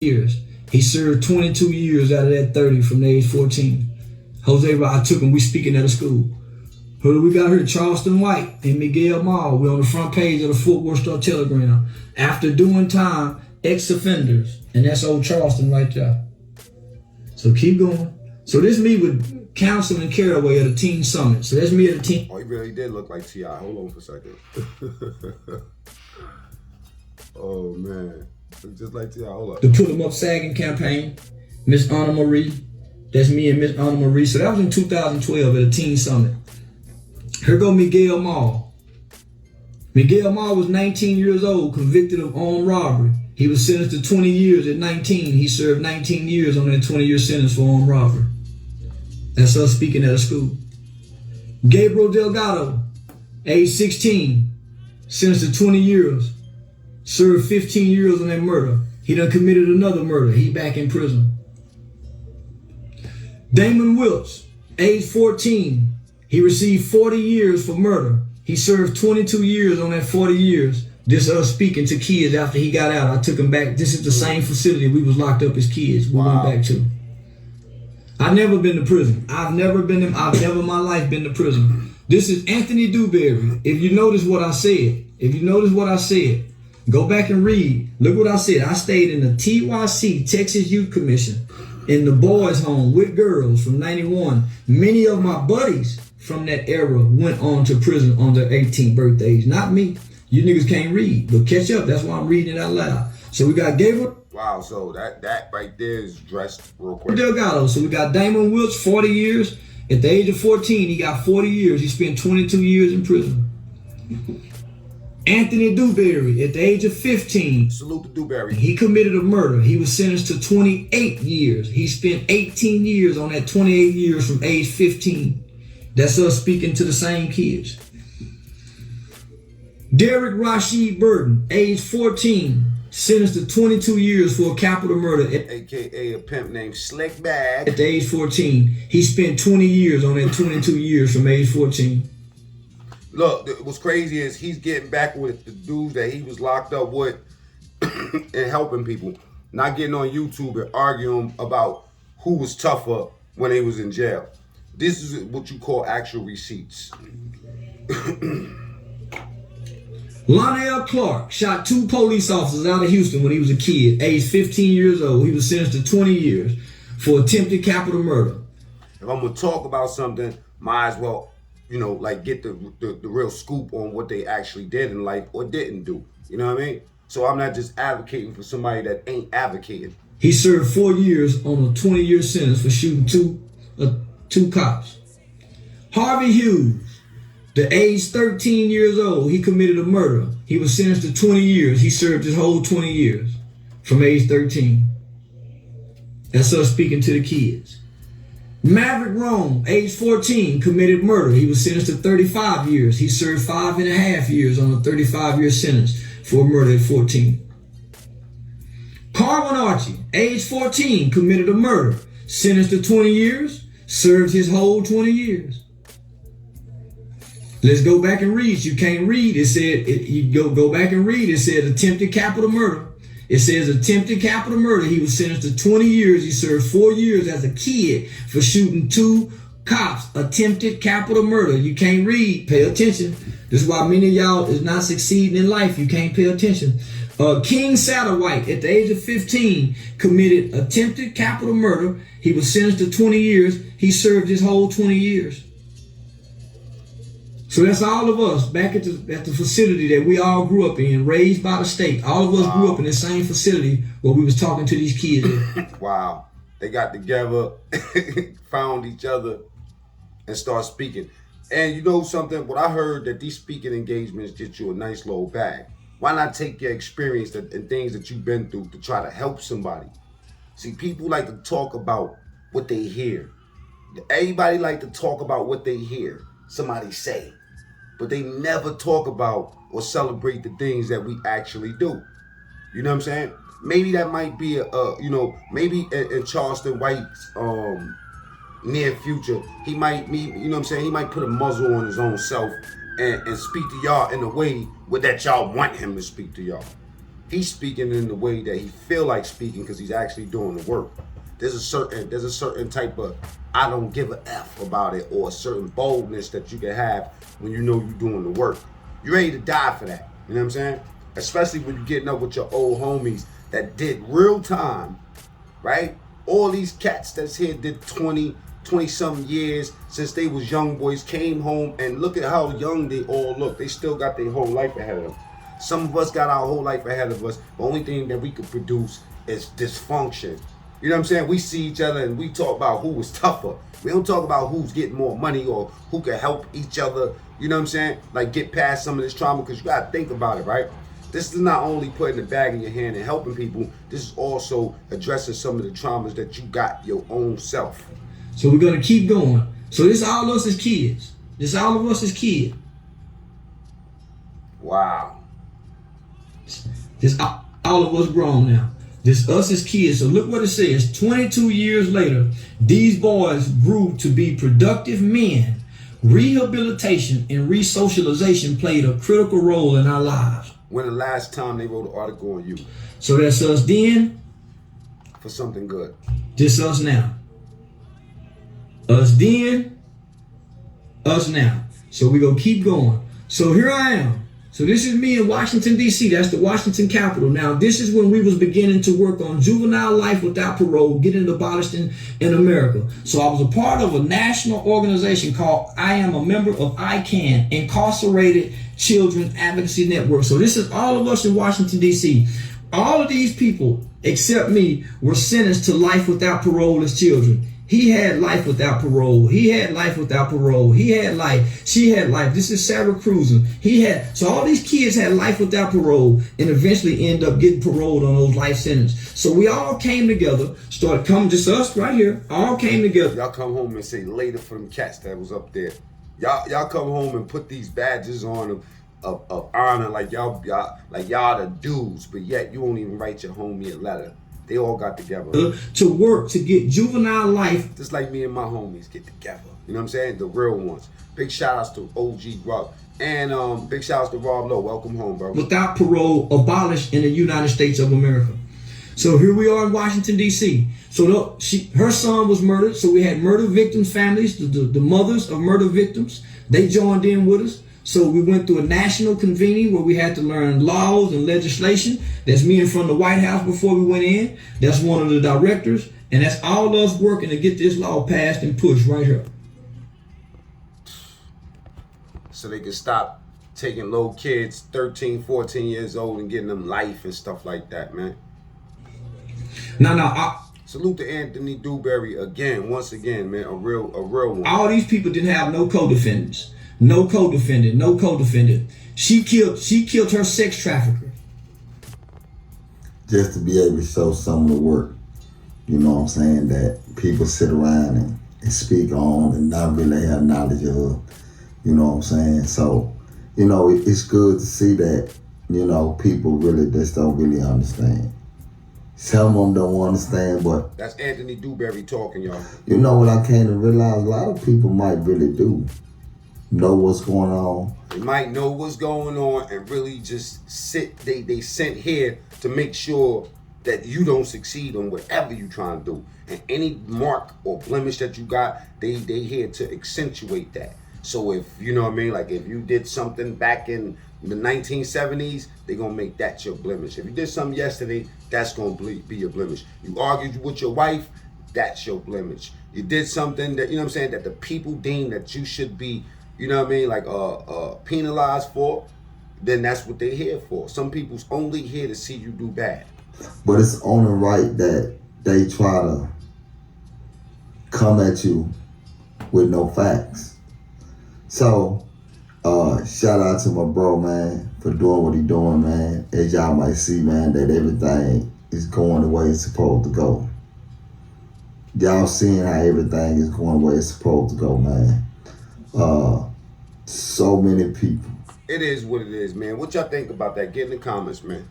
years. He served 22 years out of that 30 from the age 14. Jose, I took him, we speaking at a school. Who do we got here? Charleston White and Miguel Mall. We're on the front page of the Fort Worth Star Telegram. After doing time, ex-offenders. And that's old Charleston right there. So keep going. So this me with Council and Caraway at a teen summit. So that's me at a teen. Oh, he really did look like T.I. Hold on for a second. Oh, man. Look just like T.I. Hold up. The Put 'em Up Sagging campaign. Miss Anna Marie. That's me and Miss Anna Marie. So that was in 2012 at a teen summit. Here go Miguel Mall. Miguel Mall was 19 years old, convicted of armed robbery. He was sentenced to 20 years at 19. He served 19 years on that 20-year sentence for armed robbery. That's us speaking at a school. Gabriel Delgado, age 16, sentenced to 20 years, served 15 years on that murder. He done committed another murder. He back in prison. Damon Wilkes, age 14, he received 40 years for murder. He served 22 years on that 40 years. This us speaking to kids after he got out. I took him back. This is the same facility we was locked up as kids. We went back to. I've never been to prison. I've never in my life been to prison. This is Anthony Dewberry. If you notice what I said, go back and read. Look what I said. I stayed in the TYC, Texas Youth Commission, in the boys' home with girls from 91. Many of my buddies from that era went on to prison on their 18th birthdays. Not me. You niggas can't read, but catch up. That's why I'm reading it out loud. So we got Gabriel. Wow, so that right there is dressed real quick. Delgado. So we got Damon Wilkes, 40 years. At the age of 14, he got 40 years. He spent 22 years in prison. Anthony Dewberry, at the age of 15. Salute to Dewberry. He committed a murder. He was sentenced to 28 years. He spent 18 years on that 28 years from age 15. That's us speaking to the same kids. Derek Rashid Burton, age 14, sentenced to 22 years for a capital murder. AKA a pimp named Slick Bag. At the age 14, he spent 20 years on that 22 years from age 14. Look, what's crazy is he's getting back with the dudes that he was locked up with and helping people. Not getting on YouTube and arguing about who was tougher when they was in jail. This is what you call actual receipts. Lionel Clark shot 2 police officers out of Houston when he was a kid, age 15 years old. He was sentenced to 20 years for attempted capital murder. If I'm gonna talk about something, might as well, like get the real scoop on what they actually did in life or didn't do. You know what I mean? So I'm not just advocating for somebody that ain't advocating. He served 4 years on a 20-year sentence for shooting two cops. Harvey Hughes, the age 13 years old, he committed a murder. He was sentenced to 20 years. He served his whole 20 years from age 13. That's us speaking to the kids. Maverick Rome, age 14, committed murder. He was sentenced to 35 years. He served 5.5 years on a 35-year sentence for murder at 14. Carwin Archie, age 14, committed a murder. Sentenced to 20 years, served his whole 20 years. Let's go back and read. You can't read. It said, you go back and read. It said attempted capital murder. It says attempted capital murder. He was sentenced to 20 years. He served 4 years as a kid for shooting 2 cops. Attempted capital murder. You can't read. Pay attention. This is why many of y'all is not succeeding in life. You can't pay attention. King Satterwhite, at the age of 15, committed attempted capital murder. He was sentenced to 20 years. He served his whole 20 years. So that's all of us back at the facility that we all grew up in, raised by the state. All of us grew up in the same facility where we was talking to these kids. Wow. They got together, found each other, and start speaking. And you know something? What I heard that these speaking engagements get you a nice little bag. Why not take your experience and things that you've been through to try to help somebody? See, people like to talk about what they hear. Everybody like to talk about what they hear somebody say. But they never talk about or celebrate the things that we actually do. You know what I'm saying? Maybe that might be maybe in Charleston White's near future, he might he might put a muzzle on his own self and speak to y'all in a way that y'all want him to speak to y'all. he's speaking in the way that he feel like speaking because he's actually doing the work. There's a certain type of I don't give a F about it, or a certain boldness that you can have when you know you're doing the work. You're ready to die for that. You know what I'm saying? Especially when you're getting up with your old homies that did real time, right? All these cats that's here did 20 something years since they was young boys, came home, and look at how young they all look. They still got their whole life ahead of them. Some of us got our whole life ahead of us. The only thing that we could produce is dysfunction. You know what I'm saying? We see each other and we talk about who was tougher. We don't talk about who's getting more money or who can help each other. You know what I'm saying? Like get past some of this trauma, because you got to think about it, right? This is not only putting the bag in your hand and helping people. This is also addressing some of the traumas that you got your own self. So we're going to keep going. So this all of us as kids. This all of us as kids. Wow. This all of us grown now. This us as kids. So look what it says. 22 years later, these boys grew to be productive men. Rehabilitation and resocialization played a critical role in our lives. When the last time they wrote an article on you? So that's us then. For something good. This us now. Us then. Us now. So we gonna keep going. So here I am. So this is me in Washington, D.C. That's the Washington Capitol. Now, this is when we was beginning to work on juvenile life without parole, getting it abolished in America. So I was a part of a national organization called I am a member of ICANN, Incarcerated Children Advocacy Network. So this is all of us in Washington, D.C. All of these people, except me, were sentenced to life without parole as children. He had life without parole. He had life without parole. He had life. She had life. This is Sarah Cruzen. So all these kids had life without parole and eventually end up getting paroled on those life sentences. So we all came together, started coming, just us right here, all came together. Y'all come home and say later for them cats that was up there. Y'all come home and put these badges on them of honor like y'all the dudes, but yet you won't even write your homie a letter. They all got together to work to get juvenile life. Just like me and my homies get together. You know what I'm saying? The real ones. Big shout outs to OG Rock. And big shout outs to Rob Lowe. Welcome home, bro. Without parole abolished in the United States of America. So here we are in Washington, D.C. So her son was murdered. So we had murder victims' families, the mothers of murder victims. They joined in with us. So we went through a national convening where we had to learn laws and legislation. That's me in front of the White House before we went in. That's one of the directors. And that's all us working to get this law passed and pushed right here. So they can stop taking little kids, 13, 14 years old, and getting them life and stuff like that, man. Salute to Anthony Dewberry again, once again, man, a real one. All these people didn't have no co-defendants. No co-defendant. She killed her sex trafficker. Just to be able to show some of the work, you know what I'm saying, that people sit around and speak on and not really have knowledge of, you know what I'm saying? So, you know, it's good to see that, you know, people really just don't really understand. Some of them don't understand, but... That's Anthony Dewberry talking, y'all. You know what I came to realize? A lot of people might really do know what's going on. They might know what's going on and really just sit. They sent here to make sure that you don't succeed on whatever you're trying to do. And any mark or blemish that you got, they here to accentuate that. So if, you know what I mean, like if you did something back in the 1970s, they're going to make that your blemish. If you did something yesterday, that's going to be your blemish. You argued with your wife, that's your blemish. You did something that, you know what I'm saying, that the people deem that you should be, you know what I mean, like penalized for, then that's what they're here for. Some people's only here to see you do bad. But it's only right that they try to come at you with no facts. So, shout out to my bro, man, for doing what he doing, man. As y'all might see, man, that everything is going the way it's supposed to go. Y'all seeing how everything is going the way it's supposed to go, man. So many people. It is what it is, man. What y'all think about that? Get in the comments, man.